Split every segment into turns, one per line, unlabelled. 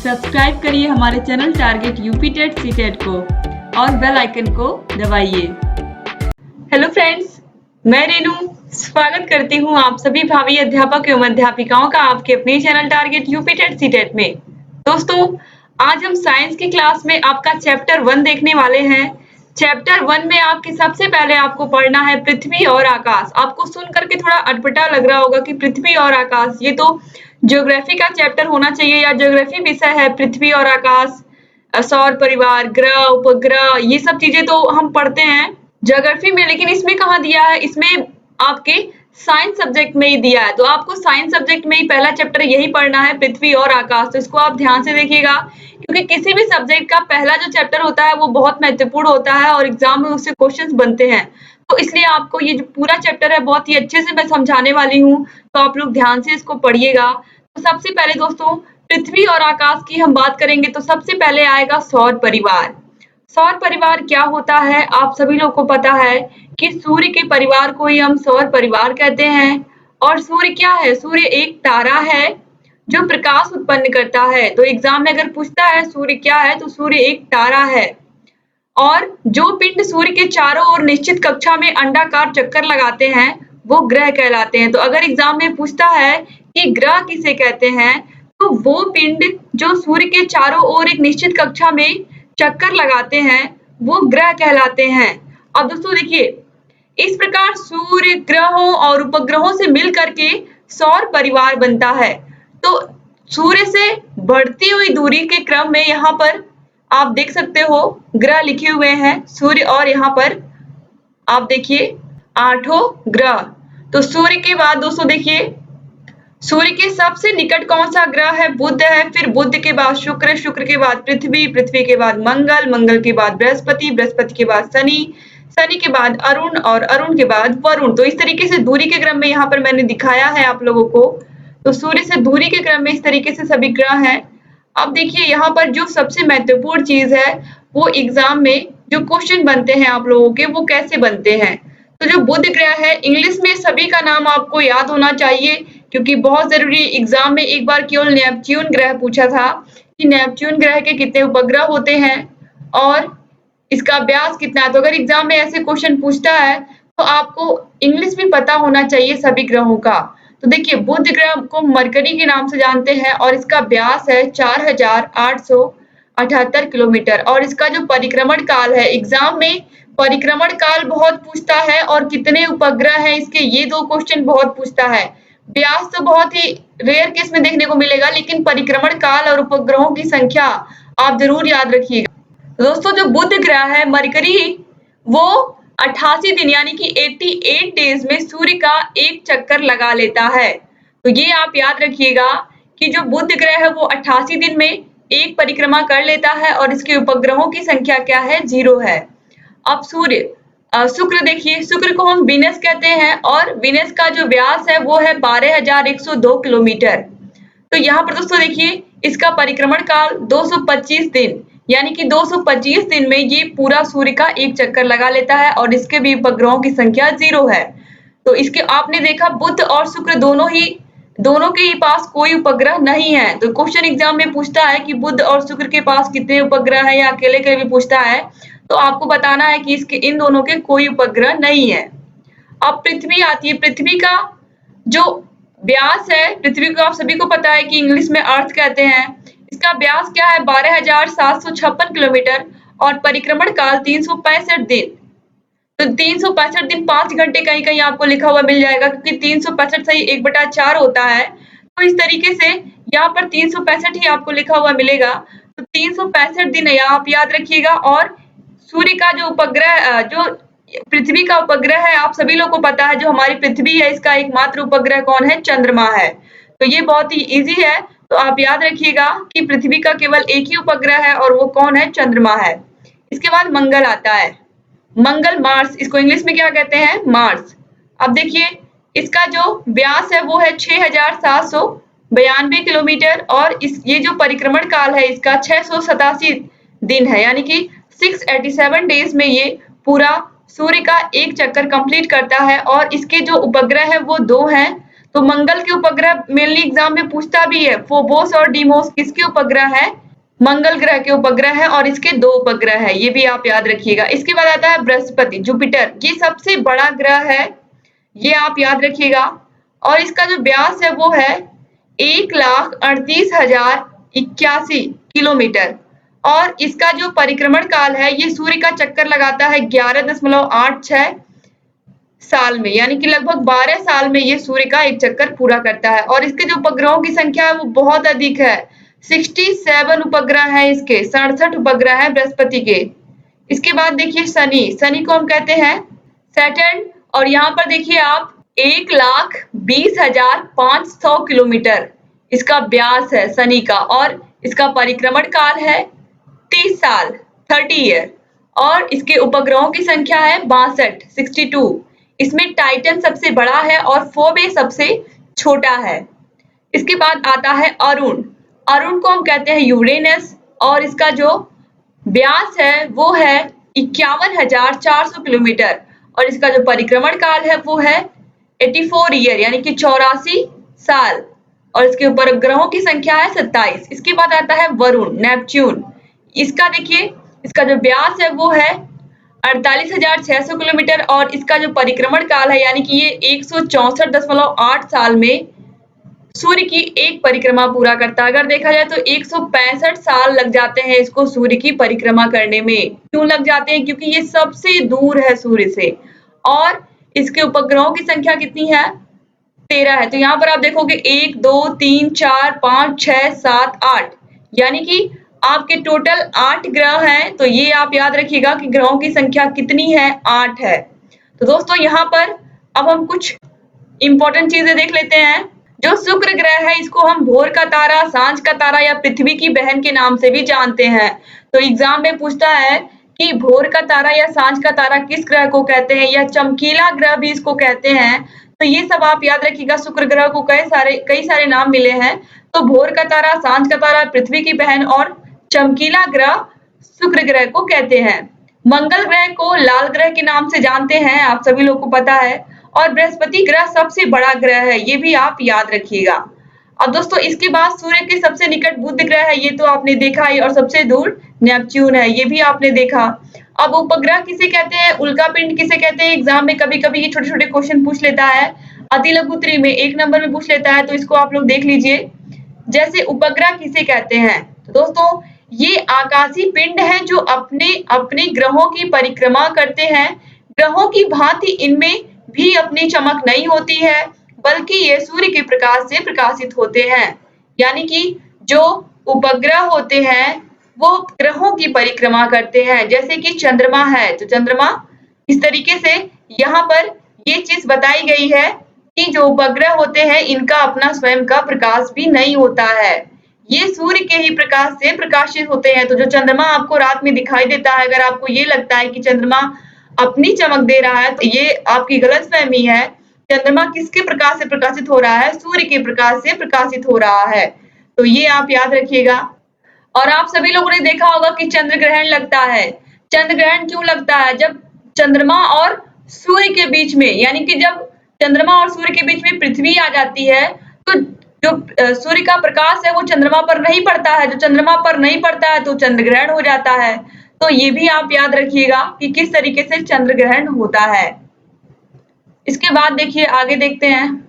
Subscribe करिए हमारे channel target UP TET CTET को और बेल आइकन को दबाइए। हेलो फ्रेंड्स, मैं रेनू स्वागत करती हूँ आप सभी भावी अध्यापक एवं अध्यापिकाओं का आपके अपने channel target UP TET CTET में। दोस्तों, आज हम साइंस की क्लास में आपका चैप्टर 1 देखने वाले हैं। चैप्टर 1 में आपके सबसे पहले आपको पढ़ना है पृथ्वी और आकाश। आपको सुन करके थोड़ा अटपटा लग रहा होगा कि पृथ्वी और आकाश, ये तो ज्योग्राफी का चैप्टर होना चाहिए या ज्योग्राफी विषय है। पृथ्वी और आकाश, सौर परिवार, ग्रह, उपग्रह, ये सब चीजें तो हम पढ़ते हैं ज्योग्राफी में, लेकिन इसमें कहाँ दिया है? इसमें आपके साइंस सब्जेक्ट में ही दिया है। तो आपको साइंस सब्जेक्ट में ही पहला चैप्टर यही पढ़ना है, पृथ्वी और आकाश। तो इसको आप ध्यान से देखिएगा, क्योंकि किसी भी सब्जेक्ट का पहला जो चैप्टर होता है वो बहुत महत्वपूर्ण होता है और एग्जाम में उससे क्वेश्चंस बनते हैं। तो इसलिए आपको ये जो पूरा चैप्टर है बहुत ही अच्छे से मैं समझाने वाली हूँ, तो आप लोग ध्यान से इसको पढ़िएगा। तो सबसे पहले दोस्तों, पृथ्वी और आकाश की हम बात करेंगे तो सबसे पहले आएगा सौर परिवार। सौर परिवार क्या होता है? आप सभी लोग को पता है कि सूर्य के परिवार को ही हम सौर परिवार कहते हैं। और सूर्य क्या है? सूर्य एक तारा है जो प्रकाश उत्पन्न करता है। तो एग्जाम में अगर पूछता है सूर्य क्या है, तो सूर्य एक तारा है। और जो पिंड सूर्य के चारों ओर निश्चित कक्षा में अंडाकार चक्कर लगाते हैं वो ग्रह कहलाते हैं। तो अगर एग्जाम में पूछता है कि ग्रह किसे कहते हैं, तो वो पिंड जो सूर्य के चारों ओर एक निश्चित कक्षा में चक्कर लगाते हैं वो ग्रह कहलाते हैं। अब दोस्तों देखिए, इस प्रकार सूर्य, ग्रहों और उपग्रहों से मिल करके सौर परिवार बनता है। तो सूर्य से बढ़ती हुई दूरी के क्रम में यहाँ पर आप देख सकते हो ग्रह लिखे हुए हैं सूर्य, और यहाँ पर आप देखिए 8 ग्रह। तो सूर्य के बाद दोस्तों देखिए, सूर्य के सबसे निकट कौन सा ग्रह है? बुध है। फिर बुध के बाद शुक्र, शुक्र के बाद पृथ्वी, पृथ्वी के बाद मंगल, मंगल के बाद बृहस्पति, बृहस्पति के बाद शनि, शनि के बाद अरुण और अरुण के बाद वरुण। तो इस तरीके से दूरी के क्रम में यहाँ पर मैंने दिखाया है आप लोगों को। तो सूर्य से दूरी के क्रम में इस तरीके से सभी ग्रह हैं। अब देखिए यहाँ पर जो सबसे महत्वपूर्ण चीज है, वो एग्जाम में जो क्वेश्चन बनते हैं आप लोगों के, वो कैसे बनते हैं। तो जो बुध ग्रह है, इंग्लिश में सभी का नाम आपको याद होना चाहिए, क्योंकि बहुत जरूरी। एग्जाम में एक बार केवल नेपच्यून ग्रह पूछा था कि नेपच्यून ग्रह के कितने उपग्रह होते हैं और इसका व्यास कितना है। तो अगर एग्जाम में ऐसे क्वेश्चन पूछता है तो आपको इंग्लिश भी पता होना चाहिए सभी ग्रहों का। तो देखिए, बुध ग्रह को मरकरी के नाम से जानते हैं और इसका व्यास है 4878 किलोमीटर। और इसका जो परिक्रमण काल है, एग्जाम में परिक्रमण काल बहुत पूछता है और कितने उपग्रह हैं इसके, ये 2 क्वेश्चन बहुत पूछता है। व्यास तो बहुत ही रेयर केस में देखने को मिलेगा, लेकिन परिक्रमण काल और उपग्रहों की संख्या आप जरूर याद रखिएगा। दोस्तों, जो बुध ग्रह है मरकरी, वो 88 दिन यानी कि 88 डेज में सूर्य का एक चक्कर लगा लेता है। तो ये आप याद रखिएगा कि जो बुध ग्रह है वो 88 दिन में एक परिक्रमा कर लेता है और इसके उपग्रहों की संख्या क्या है? 0 है। अब सूर्य, शुक्र देखिए, शुक्र को हम वीनस कहते हैं और वीनस का जो व्यास है वो है 12102 किलोमीटर। तो यहाँ पर दोस्तों देखिए, इसका परिक्रमण काल 225 दिन यानी कि 225 दिन में ये पूरा सूर्य का एक चक्कर लगा लेता है और इसके भी उपग्रहों की संख्या 0 है। तो इसके आपने देखा बुध और शुक्र दोनों के ही पास कोई उपग्रह नहीं है। तो क्वेश्चन एग्जाम में पूछता है कि बुध और शुक्र के पास कितने उपग्रह है, या अकेले के भी पूछता है, तो आपको बताना है कि इसके इन दोनों के कोई उपग्रह नहीं है। अब पृथ्वी आती है। पृथ्वी का जो व्यास है, पृथ्वी को आप सभी को पता है कि इंग्लिश में अर्थ कहते हैं। इसका व्यास क्या है? 12756 किलोमीटर और परिक्रमण काल 365 दिन। तो 365 दिन 5 घंटे कहीं कहीं आपको लिखा हुआ मिल जाएगा, क्योंकि 365 सही 1/4 होता है। तो इस तरीके से यहाँ पर 365 ही आपको लिखा हुआ मिलेगा। तो 365 दिन आप याद रखिएगा। और सूर्य का जो उपग्रह, जो पृथ्वी का उपग्रह है, आप सभी लोग को पता है जो हमारी पृथ्वी है, इसका एकमात्र उपग्रह कौन है? चंद्रमा है। तो ये बहुत ही इजी है, तो आप याद रखिएगा कि पृथ्वी का केवल एक ही उपग्रह है और वो कौन है? चंद्रमा है। इसके बाद मंगल आता है। मंगल, मार्स, इसको इंग्लिश में क्या कहते हैं? मार्स। अब देखिए, इसका जो व्यास है वो है 6792 किलोमीटर और ये जो परिक्रमण काल है इसका 687 दिन है, यानी कि 687 डेज में ये पूरा सूर्य का एक चक्कर कंप्लीट करता है। और इसके जो उपग्रह है वो 2 हैं। तो मंगल के उपग्रह मेनली एग्जाम में पूछता भी है। फोबोस और डीमोस किसके उपग्रह है? मंगल ग्रह के उपग्रह है और इसके 2 उपग्रह है, ये भी आप याद रखिएगा। इसके बाद आता है बृहस्पति, जुपिटर, ये सबसे बड़ा ग्रह है, ये आप याद रखिएगा। और इसका जो व्यास है वो है 1,38,081 किलोमीटर और इसका जो परिक्रमण काल है ये सूर्य का चक्कर लगाता है 11.86 साल में, यानी कि लगभग 12 साल में ये सूर्य का एक चक्कर पूरा करता है। और इसके जो उपग्रहों की संख्या है वो बहुत अधिक है, 67 उपग्रह है इसके, 67 उपग्रह है बृहस्पति के। इसके बाद देखिए शनि, शनि को हम कहते हैं सैटर्न और यहाँ पर देखिए आप 1,20,500 किलोमीटर इसका व्यास है शनि का और इसका परिक्रमण काल है 30 साल, 30 ईयर और इसके उपग्रहों की संख्या है 62, 62। इसमें टाइटन सबसे बड़ा है और फोबे सबसे छोटा है। इसके बाद आता है अरुण, अरुण को हम कहते हैं यूरेनस और इसका जो व्यास है वो है 51,400 किलोमीटर और इसका जो परिक्रमण काल है वो है 84 ईयर, यानी कि 84 साल और इसके उपग्रहों की संख्या है 27। इसके बाद आता है वरुण, नेपच्यून, इसका देखिए इसका जो व्यास है वो है 48,600 किलोमीटर और इसका जो परिक्रमण काल है यानी कि ये 164.8 साल में सूर्य की एक परिक्रमा पूरा करता है। अगर देखा जाए तो 165 साल लग जाते हैं इसको सूर्य की परिक्रमा करने में। क्यों लग जाते हैं? क्योंकि ये सबसे दूर है सूर्य से और इसके उपग्रहों की संख्या कितनी है? 13 है। तो यहाँ पर आप देखोगे 1, 2, 3, 4, 5, 6, 7, 8 यानी कि आपके टोटल 8 ग्रह हैं। तो ये आप याद रखिएगा कि ग्रहों की संख्या कितनी है? 8 है। तो दोस्तों यहाँ पर अब हम कुछ इंपॉर्टेंट चीजें देख लेते हैं। जो शुक्र ग्रह है इसको हम भोर का तारा, सांझ का तारा या पृथ्वी की बहन के नाम से भी जानते हैं। तो एग्जाम में पूछता है कि भोर का तारा या सांझ का तारा किस ग्रह को कहते हैं या चमकीला ग्रह भी इसको कहते हैं। तो ये सब आप याद रखिएगा। शुक्र ग्रह को कई सारे नाम मिले हैं। तो भोर का तारा, सांझ का तारा, पृथ्वी की बहन और चमकीला ग्रह शुक्र ग्रह को कहते हैं। मंगल ग्रह को लाल ग्रह के नाम से जानते हैं, आप सभी लोग को पता है। और बृहस्पति ग्रह सबसे बड़ा ग्रह है, ये भी आप याद रखिएगा। अब दोस्तों इसके बाद सूर्य के सबसे निकट बुध ग्रह है, ये तो आपने देखा ही, और सबसे दूर नेपच्यून है, ये भी आपने देखा। अब उपग्रह किसे कहते हैं, उल्कापिंड किसे कहते हैं, एग्जाम में कभी कभी ये छोटे छोटे क्वेश्चन पूछ लेता है। अति लघु उत्तरी में 1 नंबर में पूछ लेता है, तो इसको आप लोग देख लीजिए। जैसे उपग्रह किसे कहते हैं, तो दोस्तों ये आकाशीय पिंड हैं जो अपने अपने ग्रहों की परिक्रमा करते हैं। ग्रहों की भांति इनमें भी अपनी चमक नहीं होती है, बल्कि ये सूर्य के प्रकाश से प्रकाशित होते हैं। यानी कि जो उपग्रह होते हैं वो ग्रहों की परिक्रमा करते हैं। जैसे कि चंद्रमा है, तो चंद्रमा इस तरीके से यहाँ पर ये चीज बताई गई है कि जो उपग्रह होते हैं इनका अपना स्वयं का प्रकाश भी नहीं होता है, ये सूर्य के ही प्रकाश से प्रकाशित होते हैं। तो जो चंद्रमा आपको रात में दिखाई देता है, अगर आपको ये लगता है कि चंद्रमा अपनी चमक दे रहा है, तो ये आपकी गलतफहमी है। चंद्रमा किसके प्रकाश से प्रकाशित हो रहा है? सूर्य के प्रकाश से प्रकाशित हो रहा है। तो ये आप याद रखिएगा। और आप सभी लोगों ने देखा होगा कि चंद्र ग्रहण लगता है। चंद्र ग्रहण क्यों लगता है? जब चंद्रमा और सूर्य के बीच में, यानी कि जब चंद्रमा और सूर्य के बीच में पृथ्वी आ जाती है, तो जो सूर्य का प्रकाश है वो चंद्रमा पर नहीं पड़ता है। जो चंद्रमा पर नहीं पड़ता है तो चंद्र ग्रहण हो जाता है। तो ये भी आप याद रखिएगा कि किस तरीके से चंद्र ग्रहण होता है। इसके बाद देखिए आगे देखते हैं,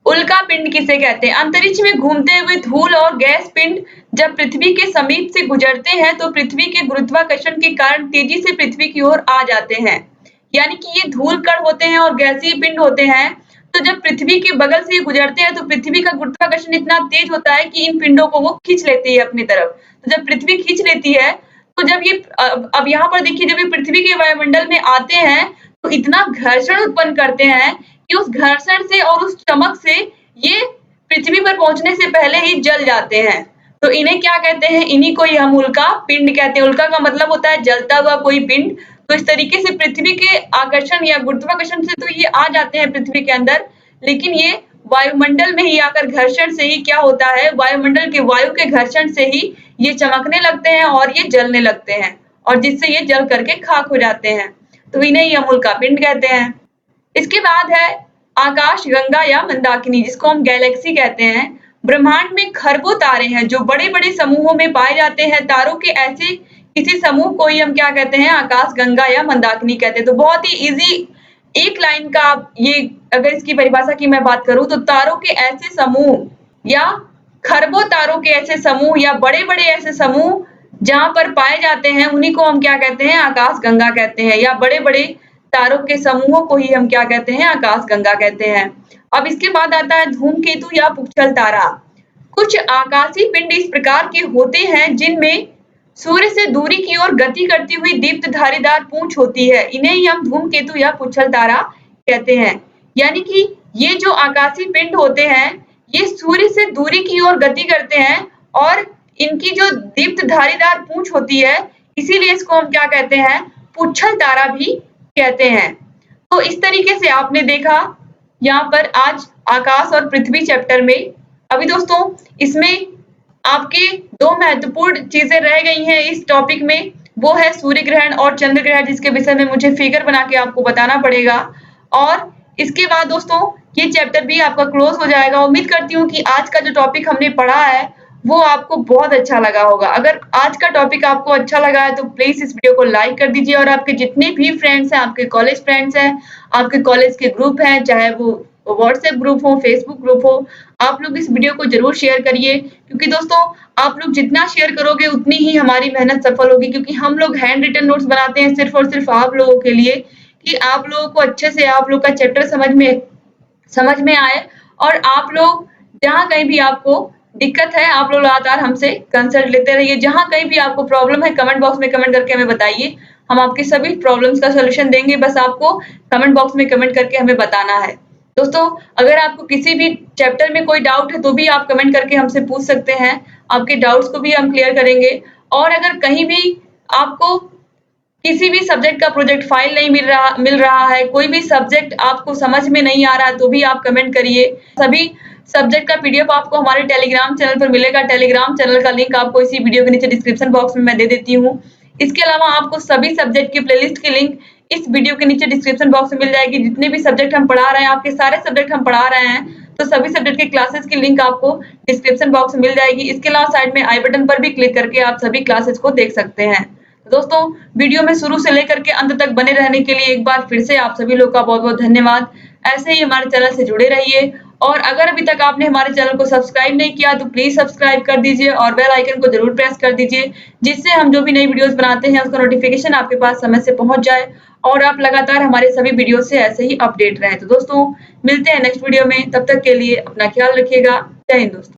उल्का पिंड किसे कहते हैं? अंतरिक्ष में घूमते हुए धूल और गैस पिंड जब पृथ्वी के समीप से गुजरते हैं तो पृथ्वी के गुरुत्वाकर्षण के कारण तेजी से पृथ्वी की ओर आ जाते हैं। यानी कि ये धूल कण होते हैं और गैसीय पिंड होते हैं। तो जब पृथ्वी के बगल से गुजरते हैं तो पृथ्वी का गुरुत्वाकर्षण इतना तेज होता है कि इन पिंडों को वो खींच लेती है अपनी तरफ। तो जब पृथ्वी खींच लेती है तो जब ये अब यहाँ पर देखिए, जब ये पृथ्वी के वायुमंडल में आते हैं तो इतना घर्षण उत्पन्न करते हैं कि उस घर्षण से और उस चमक से ये पृथ्वी पर पहुंचने से पहले ही जल जाते हैं। तो इन्हें क्या कहते हैं? इन्हीं को ही हम उल्का पिंड कहते हैं। उल्का का मतलब होता है जलता हुआ कोई पिंड। तो इस तरीके से पृथ्वी के आकर्षण या गुरुत्वाकर्षण से तो ये आ जाते हैं पृथ्वी के अंदर, लेकिन ये वायुमंडल में ही आकर घर्षण से ही क्या होता है, वायुमंडल के वायु के घर्षण से ही ये चमकने लगते हैं और ये जलने लगते हैं, और जिससे ये जल करके खाक हो जाते हैं। तो इन्हें ही हम उल्का पिंड कहते हैं। इसके बाद है आकाश गंगा या मंदाकिनी, जिसको हम गैलेक्सी कहते हैं। ब्रह्मांड में खरबों तारे हैं जो बड़े-बड़े समूहों में पाए जाते हैं। तारों के ऐसे किसी समूह को ही हम क्या कहते हैं, आकाश गंगा या मंदाकिनी कहते हैं। तो बहुत ही इजी एक लाइन का ये, अगर इसकी परिभाषा की मैं बात करूं तो तारों के ऐसे समूह या खरबों तारों के ऐसे समूह या बड़े-बड़े ऐसे समूह जहां पर पाए जाते हैं, उन्हीं को हम क्या कहते हैं, आकाश गंगा कहते हैं। या बड़े-बड़े तारों के समूहों को ही हम क्या कहते हैं, आकाश गंगा कहते हैं। अब इसके बाद आता है धूमकेतु या पुच्छल तारा। कुछ आकाशीय पिंड इस प्रकार के होते हैं जिनमें सूर्य से दूरी की ओर गति करती हुई दीप्त धारीदार पूंछ होती है। इन्हें ही हम धूमकेतु या पुच्छल तारा कहते हैं। यानी कि ये जो आकाशीय पिंड होते हैं, ये सूर्य से दूरी की ओर गति करते हैं और इनकी जो दीप्त धारीदार पूंछ होती है, इसीलिए इसको हम क्या कहते हैं, पुच्छल तारा भी कहते हैं। तो इस तरीके से आपने देखा यहाँ पर आज आकाश और पृथ्वी चैप्टर में। अभी दोस्तों इसमें आपके दो महत्वपूर्ण चीजें रह गई हैं इस टॉपिक में, वो है सूर्य ग्रहण और चंद्र ग्रहण, जिसके विषय में मुझे फिगर बना के आपको बताना पड़ेगा। और इसके बाद दोस्तों ये चैप्टर भी आपका क्लोज हो जाएगा। उम्मीद करती हूँ कि आज का जो टॉपिक हमने पढ़ा है वो आपको बहुत अच्छा लगा होगा। अगर आज का टॉपिक आपको अच्छा लगा है तो प्लीज इस वीडियो को लाइक कर दीजिए और आपके जितने भी फ्रेंड्स हैं, आपके कॉलेज फ्रेंड्स हैं, आपके कॉलेज के ग्रुप हैं, चाहे वो व्हाट्सएप ग्रुप हो, फेसबुक ग्रुप हो, आप लोग इस वीडियो को जरूर शेयर करिए। क्योंकि दोस्तों आप लोग जितना शेयर करोगे उतनी ही हमारी मेहनत सफल होगी। क्योंकि हम लोग हैंड रिटन नोट्स बनाते हैं सिर्फ और सिर्फ आप लोगों के लिए, कि आप लोगों को अच्छे से आप लोग का चैप्टर समझ में आए। और आप लोग जहाँ कहीं भी आपको दिक्कत है, आप लोग लगातार हमसे कंसल्ट लेते रहिए। जहाँ कहीं भी आपको प्रॉब्लम है, कमेंट बॉक्स में कमेंट करके हमें बताइए। हम आपकी सभी प्रॉब्लम्स का सॉल्यूशन देंगे, बस आपको कमेंट बॉक्स में कमेंट करके हमें बताना है। दोस्तों अगर आपको किसी भी चैप्टर में कोई डाउट है तो भी आप कमेंट करके हमसे पूछ सकते हैं, आपके डाउट्स को भी हम क्लियर करेंगे। और अगर कहीं भी आपको किसी भी सब्जेक्ट का प्रोजेक्ट फाइल नहीं मिल रहा है, कोई भी सब्जेक्ट आपको समझ में नहीं आ रहा है, तो भी आप कमेंट करिए। सभी सब्जेक्ट का पीडीएफ आपको हमारे टेलीग्राम चैनल पर मिलेगा। टेलीग्राम चैनल का लिंक आपको इसी वीडियो के नीचे डिस्क्रिप्शन बॉक्स में मैं दे देती हूँ। इसके अलावा आपको सभी सब्जेक्ट की प्लेलिस्ट की लिंक इस वीडियो के नीचे डिस्क्रिप्शन बॉक्स में मिल जाएगी। जितने भी सब्जेक्ट हम पढ़ा रहे हैं, आपके सारे सब्जेक्ट हम पढ़ा रहे हैं, तो सभी सब्जेक्ट के क्लासेस की लिंक आपको डिस्क्रिप्शन बॉक्स में मिल जाएगी। इसके अलावा साइड में आई बटन पर भी क्लिक करके आप सभी क्लासेस को देख सकते हैं। दोस्तों वीडियो में शुरू से लेकर के अंत तक बने रहने के लिए एक बार फिर से आप सभी लोग का बहुत-बहुत धन्यवाद। ऐसे ही हमारे चैनल से जुड़े रहिए। और अगर अभी तक आपने हमारे चैनल को सब्सक्राइब नहीं किया तो प्लीज सब्सक्राइब कर दीजिए और बेल आइकन को जरूर प्रेस कर दीजिए, जिससे हम जो भी नई वीडियोस बनाते हैं उसका नोटिफिकेशन आपके पास समय से पहुंच जाए और आप लगातार हमारे सभी वीडियो से ऐसे ही अपडेट रहें। तो दोस्तों मिलते हैं नेक्स्ट वीडियो में, तब तक के लिए अपना ख्याल रखिएगा। जय हिंद दोस्तों।